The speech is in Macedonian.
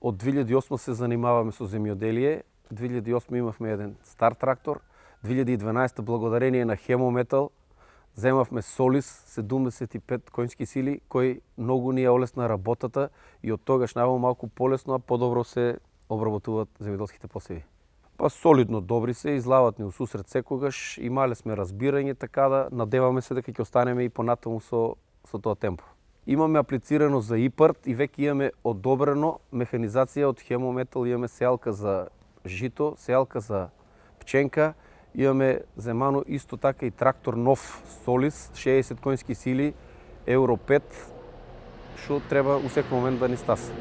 Од 2008 се занимаваме со земјоделие. 2008 имавме еден стар трактор. 2012 благодарение на Хемометал земавме Солис 75 конски сили, кој многу ни ја олесна работата и од тогаш наваму малку полесно, а подобро се обработуваат земјоделските посеви. Па солидно добри се, излават ни усусрет секогаш, имале сме разбирање, така да надеваме се дека ќе останеме и понатаму со тоа темпо. Имаме аплицирано за ИПАРТ и веќе имаме одобрено механизација од Хемометал, имаме сеалка за жито, сеалка за пченка, имаме земано исто така и трактор нов Солис, 60 конски сили, Евро 5, што треба у секој момент да ни стаса.